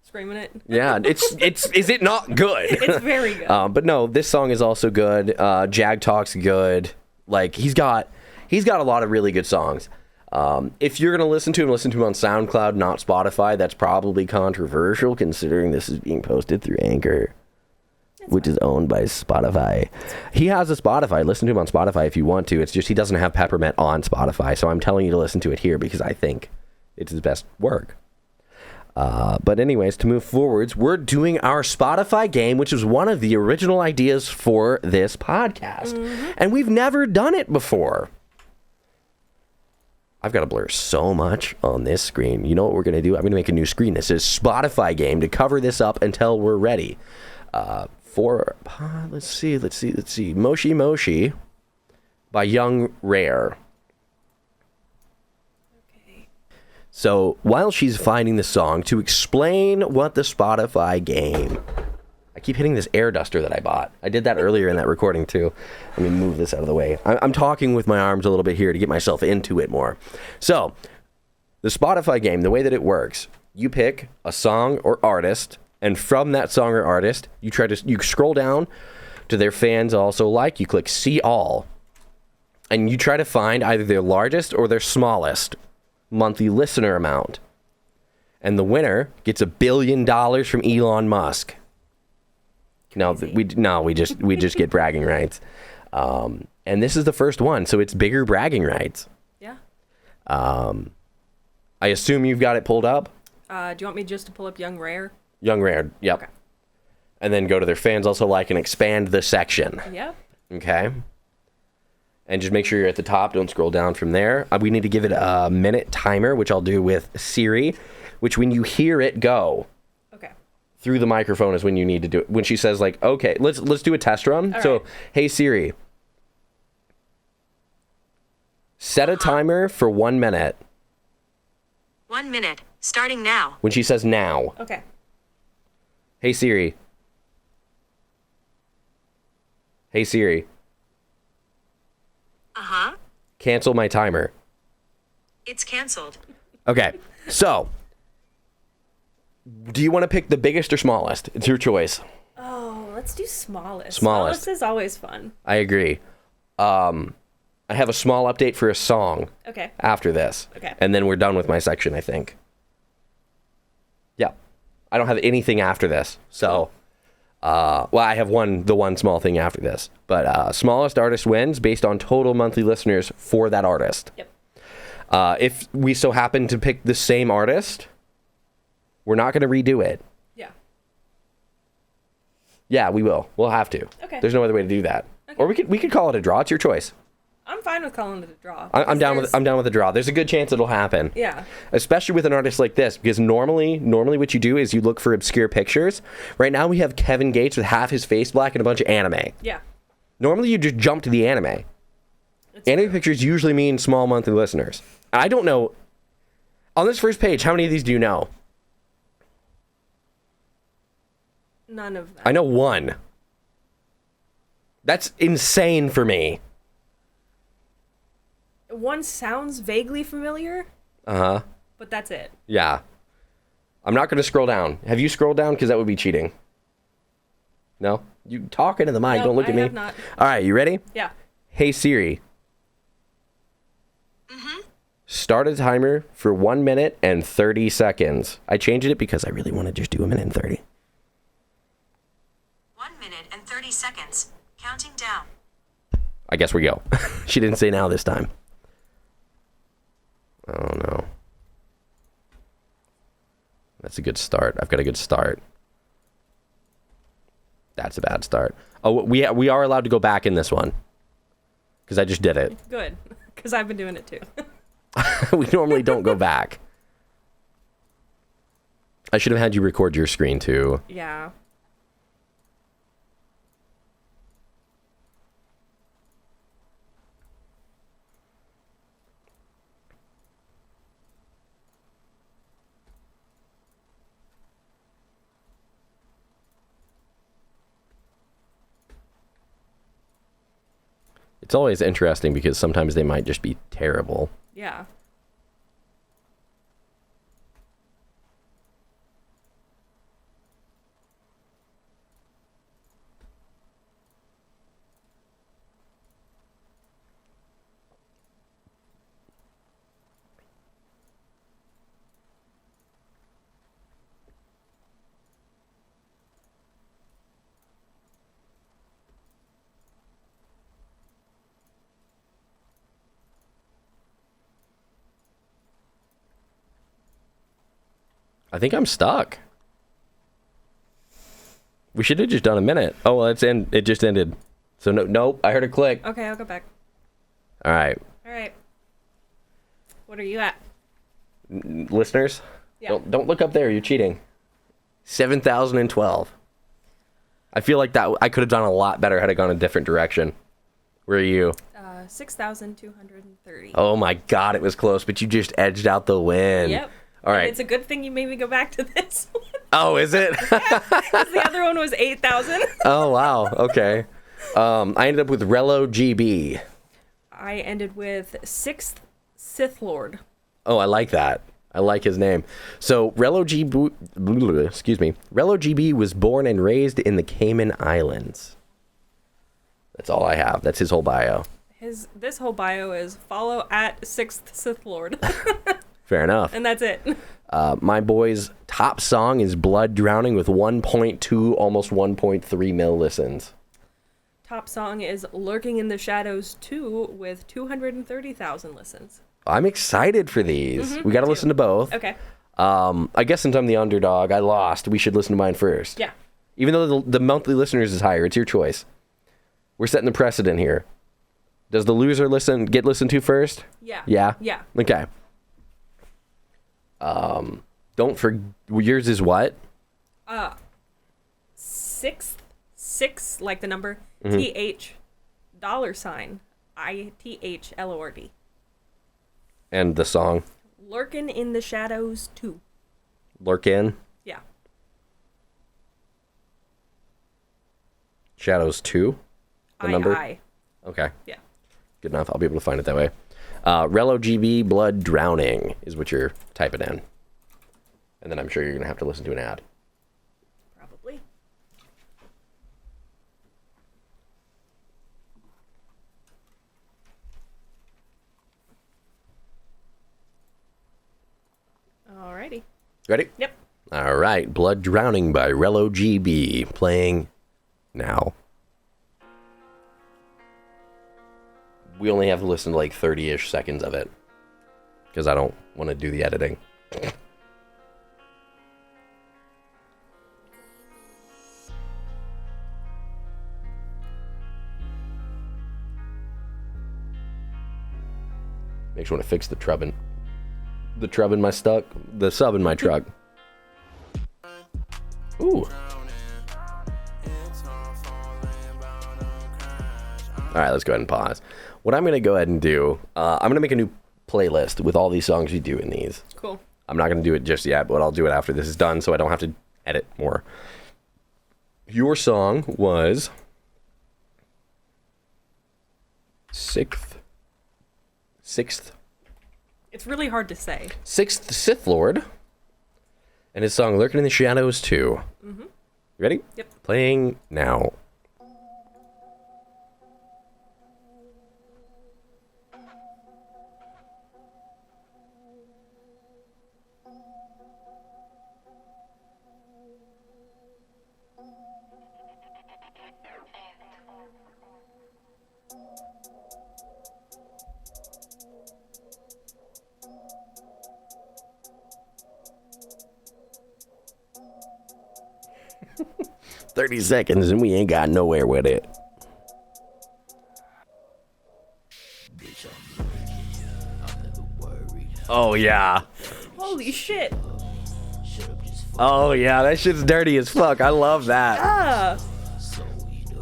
screaming it. Yeah, is it not good? It's very good. But no, this song is also good. Jag Talk's good. Like, he's got a lot of really good songs. If you're going to listen to him on SoundCloud, not Spotify. That's probably controversial considering this is being posted through Anchor, which is owned by Spotify. He has a Spotify. Listen to him on Spotify if you want to. It's just he doesn't have Peppermint on Spotify, so I'm telling you to listen to it here because I think it's his best work. But anyways, to move forwards, we're doing our Spotify game, which was one of the original ideas for this podcast. Mm-hmm. And we've never done it before. I've got to blur so much on this screen. You know what we're going to do? I'm going to make a new screen. This is Spotify game to cover this up until we're ready. Let's see. Moshi Moshi by Young Rare. Okay. So while she's finding the song, to explain what the Spotify game... I keep hitting this air duster that I bought. I did that earlier in that recording too. Let me move this out of the way. I'm talking with my arms a little bit here to get myself into it more. So, the Spotify game, the way that it works, you pick a song or artist, and from that song or artist, you scroll down to their fans also like, you click see all, and you try to find either their largest or their smallest monthly listener amount. And the winner gets $1 billion from Elon Musk. No, we just get bragging rights, and this is the first one, so it's bigger bragging rights. Yeah. I assume you've got it pulled up. Do you want me just to pull up Young Rare? Young Rare, yep. Okay. And then go to their fans also like and expand the section. Yep. Okay. And just make sure you're at the top. Don't scroll down from there. We need to give it a minute timer, which I'll do with Siri. Which when you hear it go. Through the microphone is when you need to do it. When she says like, okay, let's do a test run. All so, right. Hey Siri, set a timer for 1 minute. 1 minute, starting now. When she says now. Okay. Hey Siri. Hey Siri. Uh-huh. Cancel my timer. It's canceled. Okay, so do you want to pick the biggest or smallest? It's your choice. Oh, let's do smallest. Smallest. Smallest is always fun. I agree. I have a small update for a song. Okay. After this. Okay. And then we're done with my section, I think. Yeah. I don't have anything after this. So, well, I have the one small thing after this. But smallest artist wins based on total monthly listeners for that artist. Yep. If we so happen to pick the same artist, we're not going to redo it. Yeah. Yeah, we will. We'll have to. Okay. There's no other way to do that. Okay. Or we could call it a draw. It's your choice. I'm fine with calling it a draw. I'm down with a draw. There's a good chance it'll happen. Yeah. Especially with an artist like this, because normally what you do is you look for obscure pictures. Right now we have Kevin Gates with half his face black and a bunch of anime. Yeah. Normally you just jump to the anime. Anime pictures usually mean small monthly listeners. I don't know. On this first page, how many of these do you know? None of them. I know one. That's insane for me. One sounds vaguely familiar, Uh-huh. but that's it. Yeah. I'm not going to scroll down. Have you scrolled down? Because that would be cheating. No? You talk into the mic. No, Don't look I at me. have not. All right, you ready? Yeah. Hey, Siri. Start a timer for 1 minute and 30 seconds. I changed it because I really want to just do a minute and 30. 1 minute and 30 seconds. Counting down. I guess we go. She didn't say now this time. Oh, no. That's a good start. I've got a good start. That's a bad start. Oh, we are allowed to go back in this one. Because I just did it. Good. Because I've been doing it too. We normally don't go back. I should have had you record your screen too. Yeah. It's always interesting because sometimes they might just be terrible. Yeah. I think I'm stuck. We should have just done a minute. Oh, well, it just ended. So nope, I heard a click. Okay, I'll go back. All right. All right. What are you at? Listeners, Yeah. don't look up there. You're cheating. 7,012. I feel like that I could have done a lot better had I gone a different direction. Where are you? 6,230. Oh my God, it was close, but you just edged out the win. Yep. All right. And it's a good thing you made me go back to this one. Oh, is it? 'Cause the other one was 8,000. Oh, wow. Okay. I ended up with Relo GB. I ended with 6th Sith Lord. Oh, I like that. I like his name. So Relo GB was born and raised in the Cayman Islands. That's all I have. That's his whole bio. This whole bio is follow at 6th Sith Lord. Fair enough. And that's it. My boy's top song is Blood Drowning with 1.2, almost 1.3 mil listens. Top song is Lurking in the Shadows 2 with 230,000 listens. I'm excited for these. We got to listen to both. Okay. I guess since I'm the underdog, I lost. We should listen to mine first. Yeah. Even though the monthly listeners is higher, it's your choice. We're setting the precedent here. Does the loser get listened to first? Yeah. Yeah? Yeah. Okay. Don't forget, yours is what? 6 like the number Mm-hmm. TH $ITHLORD. And the song? Lurking in the Shadows 2. Lurk In? Yeah. Shadows 2? The number? I. Okay. Yeah. Good enough. I'll be able to find it that way. Relo GB Blood Drowning is what you're typing in. And then I'm sure you're going to have to listen to an ad. Probably. Alrighty. Ready? Yep. All right. Blood Drowning by Relo GB. Playing now. We only have to listen to like 30-ish seconds of it. Because I don't want to do the editing. Makes me want to fix the trub in my the sub in my truck. Ooh. All right, let's go ahead and pause. What I'm going to go ahead and do, I'm going to make a new playlist with all these songs we do in these. Cool. I'm not going to do it just yet, but I'll do it after this is done so I don't have to edit more. Your song was Sixth It's really hard to say. Sith Lord. And his song Lurking in the Shadows 2. Mm-hmm. You ready? Yep. Playing now. "30 seconds and we ain't got nowhere with it." Oh yeah. Holy shit. Oh yeah, that shit's dirty as fuck. I love that. Ah,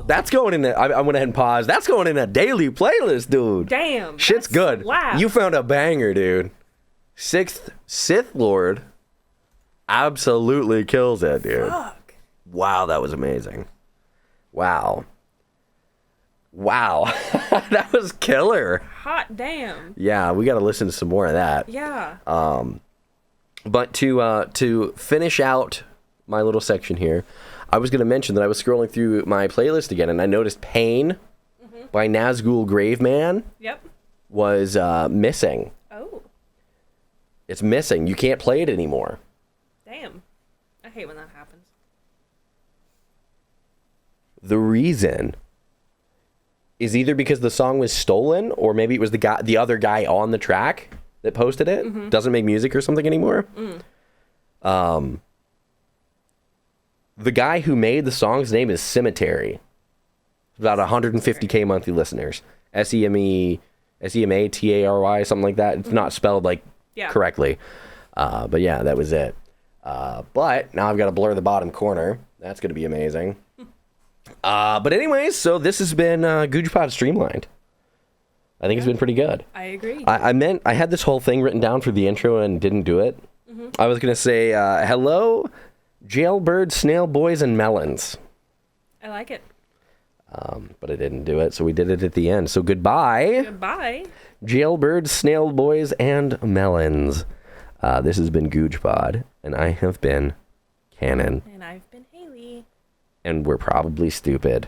That's going in I went ahead and paused. That's going in a daily playlist, dude. damn. Shit's that's good. slap. You found a banger, dude. Sixth Sith Lord absolutely kills it, dude. Fuck. Wow, that was amazing. Wow. That was killer. Hot damn. Yeah, we got to listen to some more of that. Yeah. But to finish out my little section here, I was going to mention that I was scrolling through my playlist again, and I noticed "Pain" by Nazgul Graveman Yep. was missing. Oh, It's missing. You can't play it anymore. damn. I hate when that happens. The reason is either because the song was stolen, or maybe it was the other guy on the track that posted it. Doesn't make music or something anymore. The guy who made the song's name is Cemetery. About 150K monthly listeners. SEMATARY, something like that. It's not spelled like correctly. But yeah, that was it. But now I've got to blur the bottom corner. That's going to be amazing. But anyways, so this has been GOOJPOD Streamlined. I think it's been pretty good. I agree. I had this whole thing written down for the intro and didn't do it. I was going to say, hello, jailbird, snail boys, and melons. I like it. But I didn't do it, so we did it at the end. So goodbye, Goodbye. jailbird, snail boys, and melons. This has been GOOJPOD, and I have been Cannon. And I've been Haley. And we're probably stupid.